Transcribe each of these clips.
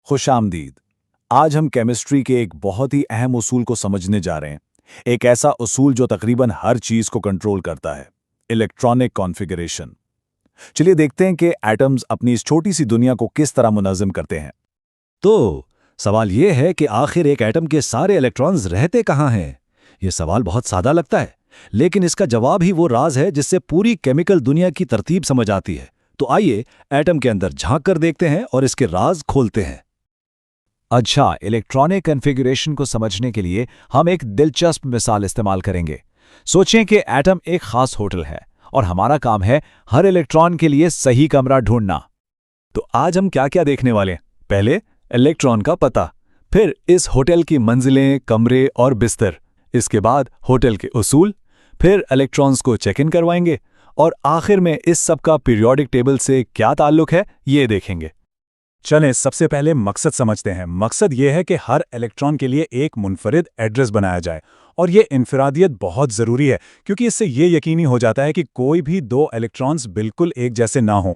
खुशामदीद। आज हम केमिस्ट्री के एक बहुत ही अहम उसूल को समझने जा रहे हैं। एक ऐसा उसूल जो तकरीबन हर चीज को कंट्रोल करता है, इलेक्ट्रॉनिक कॉन्फ़िगरेशन। चलिए देखते हैं कि एटम्स अपनी इस छोटी सी दुनिया को किस तरह मुनज़्ज़म करते हैं। तो सवाल ये है कि आखिर एक एटम के सारे इलेक्ट्रॉन्स रहते कहाँ हैं? ये सवाल बहुत सादा लगता है, लेकिन इसका जवाब ही वो राज है जिससे पूरी केमिकल दुनिया की तरतीब समझ आती है। तो आइए एटम के अंदर झांक कर देखते हैं और इसके राज खोलते हैं। अच्छा, इलेक्ट्रॉनिक कॉन्फ़िगरेशन को समझने के लिए हम एक दिलचस्प मिसाल इस्तेमाल करेंगे। सोचें कि एटम एक खास होटल है और हमारा काम है हर इलेक्ट्रॉन के लिए सही कमरा ढूंढना। तो आज हम क्या क्या देखने वाले हैं? पहले इलेक्ट्रॉन का पता, फिर इस होटल की मंजिलें, कमरे और बिस्तर, इसके बाद होटल के उसूल, फिर इलेक्ट्रॉन्स को चेक इन करवाएंगे और आखिर में इस सब का पीरियोडिक टेबल से क्या ताल्लुक है ये देखेंगे। चलें सबसे पहले मकसद समझते हैं। मकसद ये है कि हर इलेक्ट्रॉन के लिए एक मुनफरिद एड्रेस बनाया जाए, और ये इनफरादियत बहुत ज़रूरी है क्योंकि इससे ये यकीनी हो जाता है कि कोई भी दो इलेक्ट्रॉन्स बिल्कुल एक जैसे ना हों।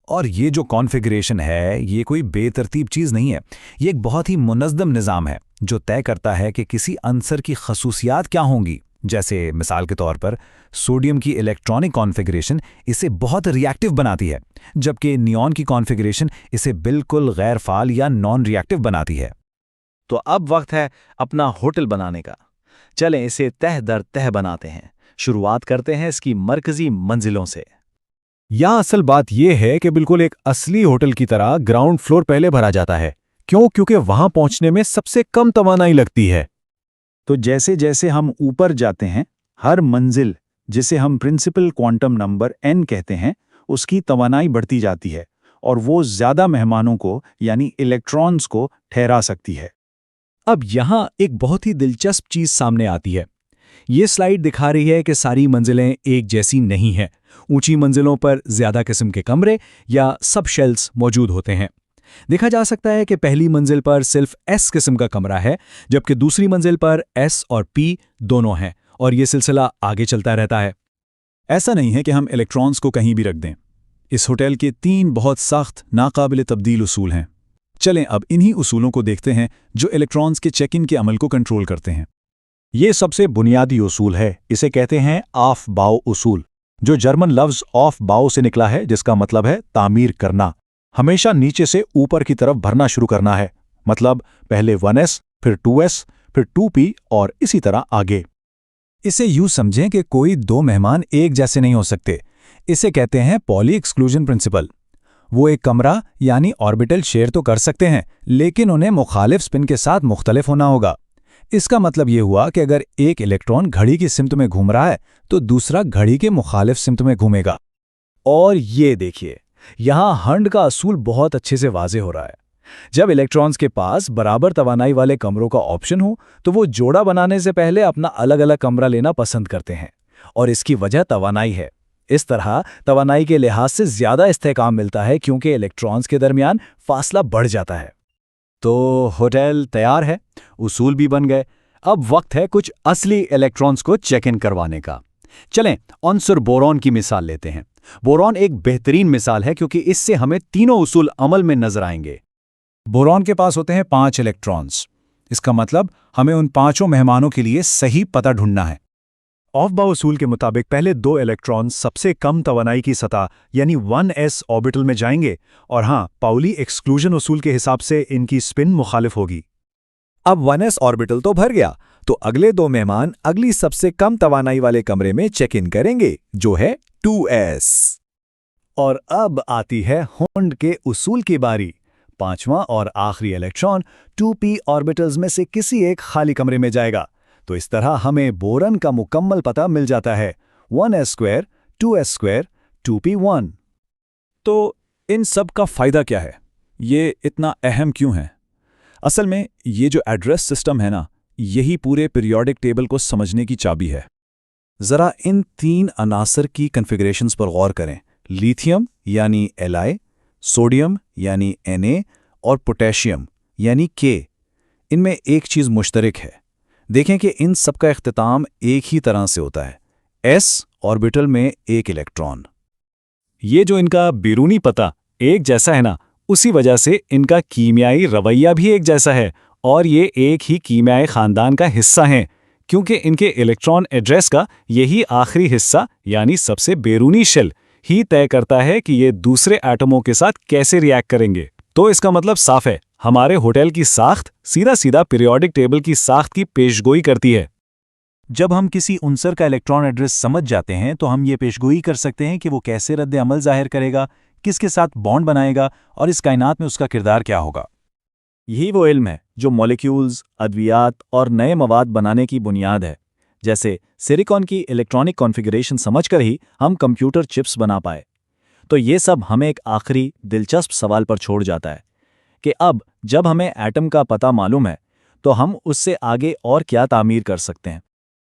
और ये जो कॉन्फ़िगरेशन है, ये कोई बेतरतीब चीज़ नहीं है। ये एक बहुत ही मुनज़्ज़म निज़ाम है जो तय करता है कि किसी अंसर की खसूसियात क्या होंगी। जैसे मिसाल के तौर पर सोडियम की इलेक्ट्रॉनिक कॉन्फ़िगरेशन इसे बहुत रिएक्टिव बनाती है, जबकि नियॉन की कॉन्फ़िगरेशन इसे बिल्कुल गैर फ़ाल या नॉन रिएक्टिव बनाती है। तो अब वक्त है अपना होटल बनाने का। चलें इसे तह दर तह बनाते हैं। शुरुआत करते हैं इसकी मरकजी मंजिलों से। यहाँ असल बात यह है कि बिल्कुल एक असली होटल की तरह ग्राउंड फ्लोर पहले भरा जाता है। क्यों? क्योंकि वहां पहुंचने में सबसे कम तवानाई लगती है। तो जैसे जैसे हम ऊपर जाते हैं, हर मंजिल, जिसे हम प्रिंसिपल क्वांटम नंबर n कहते हैं, उसकी तवानाई बढ़ती जाती है और वो ज़्यादा मेहमानों को यानी इलेक्ट्रॉन्स को ठहरा सकती है। अब यहाँ एक बहुत ही दिलचस्प चीज सामने आती है। ये स्लाइड दिखा रही है कि सारी मंजिलें एक जैसी नहीं हैं। ऊंची मंजिलों पर ज्यादा किस्म के कमरे या सब शेल्स मौजूद होते हैं। देखा जा सकता है कि पहली मंजिल पर सिर्फ S किस्म का कमरा है, जबकि दूसरी मंजिल पर S और P दोनों हैं, और ये सिलसिला आगे चलता रहता है। ऐसा नहीं है कि हम इलेक्ट्रॉन्स को कहीं भी रख दें। इस होटल के 3 बहुत सख्त, नाकाबिल तब्दील उसूल हैं। चलें अब इन्हीं उसूलों को देखते हैं जो इलेक्ट्रॉन्स के चेक इन के अमल को कंट्रोल करते हैं। ये सबसे बुनियादी उसूल है। इसे कहते हैं ऑफ बाउ उसूल, जो जर्मन लफ्ज़ ऑफ बाउ से निकला है, जिसका मतलब है तामीर करना। हमेशा नीचे से ऊपर की तरफ भरना शुरू करना है। मतलब पहले 1s, फिर 2s, फिर 2p और इसी तरह आगे। इसे यूं समझें कि कोई दो मेहमान एक जैसे नहीं हो सकते। इसे कहते हैं पॉली एक्सक्लूजन प्रिंसिपल। वो एक कमरा यानी ऑर्बिटल शेयर तो कर सकते हैं, लेकिन उन्हें मुखालिफ स्पिन के साथ मुख्तलिफ होना होगा। इसका मतलब ये हुआ कि अगर एक इलेक्ट्रॉन घड़ी की सिमत में घूम रहा है तो दूसरा घड़ी के मुखालिफ सिमत में घूमेगा। और ये देखिए, यहाँ हंड का असूल बहुत अच्छे से वाज़े हो रहा है। जब इलेक्ट्रॉन्स के पास बराबर तवानाई वाले कमरों का ऑप्शन हो तो वो जोड़ा बनाने से पहले अपना अलग अलग कमरा लेना पसंद करते हैं, और इसकी वजह तवानाई है। इस तरह तवानाई के लिहाज से ज़्यादा इस्तेहकाम मिलता है क्योंकि इलेक्ट्रॉन्स के दरमियान फासला बढ़ जाता है। तो होटल तैयार है, उसूल भी बन गए। अब वक्त है कुछ असली इलेक्ट्रॉन्स को चेक इन करवाने का। चलें अंसुर बोरॉन की मिसाल लेते हैं। बोरॉन एक बेहतरीन मिसाल है क्योंकि इससे हमें तीनों उसूल अमल में नजर आएंगे। बोरॉन के पास होते हैं 5 इलेक्ट्रॉन्स। इसका मतलब हमें उन 5 मेहमानों के लिए सही पता ढूंढना है। ऑफ बाउ उसूल के मुताबिक पहले 2 इलेक्ट्रॉन सबसे कम तवानाई की सतह यानी 1s ऑर्बिटल में जाएंगे, और हाँ, पाउली एक्सक्लूजन उसूल के हिसाब से इनकी स्पिन मुखालिफ होगी। अब 1s ऑर्बिटल तो भर गया, तो अगले दो मेहमान अगली सबसे कम तवानाई वाले कमरे में चेक इन करेंगे, जो है 2s। और अब आती है हंड के उसूल की बारी। 5वां और आखिरी इलेक्ट्रॉन 2p ऑर्बिटल्स में से किसी एक खाली कमरे में जाएगा। तो इस तरह हमें बोरन का मुकम्मल पता मिल जाता है, 1s², 2s², 2p1। तो इन सब का फ़ायदा क्या है? ये इतना अहम क्यों है? असल में ये जो एड्रेस सिस्टम है ना, यही पूरे पीरियोडिक टेबल को समझने की चाबी है। ज़रा इन 3 अनासर की कॉन्फ़िगरेशंस पर गौर करें। लिथियम यानी Li, सोडियम यानी Na और पोटेशियम यानी K। इनमें एक चीज़ मुश्तरक है। देखें कि इन सब का इख्तिताम एक ही तरह से होता है, s ऑर्बिटल में एक इलेक्ट्रॉन। ये जो इनका बैरूनी पता एक जैसा है ना, उसी वजह से इनका कीमियाई रवैया भी एक जैसा है और ये एक ही कीमियाई खानदान का हिस्सा हैं, क्योंकि इनके इलेक्ट्रॉन एड्रेस का यही आखिरी हिस्सा यानी सबसे बैरूनी शेल ही तय करता है कि ये दूसरे एटमों के साथ कैसे रिएक्ट करेंगे। तो इसका मतलब साफ है, हमारे होटल की साख्त सीधा सीधा पीरियोडिक टेबल की साख्त की पेशगोई करती है। जब हम किसी उनसर का इलेक्ट्रॉन एड्रेस समझ जाते हैं तो हम ये पेशगोई कर सकते हैं कि वो कैसे रद्द अमल जाहिर करेगा, किसके साथ बॉन्ड बनाएगा और इस कायनात में उसका किरदार क्या होगा। यही वो इल्म है जो मॉलिक्यूल्स, अद्वियात और नए मवाद बनाने की बुनियाद है। जैसे सिलिकॉन की इलेक्ट्रॉनिक कॉन्फ़िगरेशन समझकर ही हम कंप्यूटर चिप्स बना पाए। तो ये सब हमें एक आखिरी दिलचस्प सवाल पर छोड़ जाता है कि अब जब हमें एटम का पता मालूम है तो हम उससे आगे और क्या तामीर कर सकते हैं।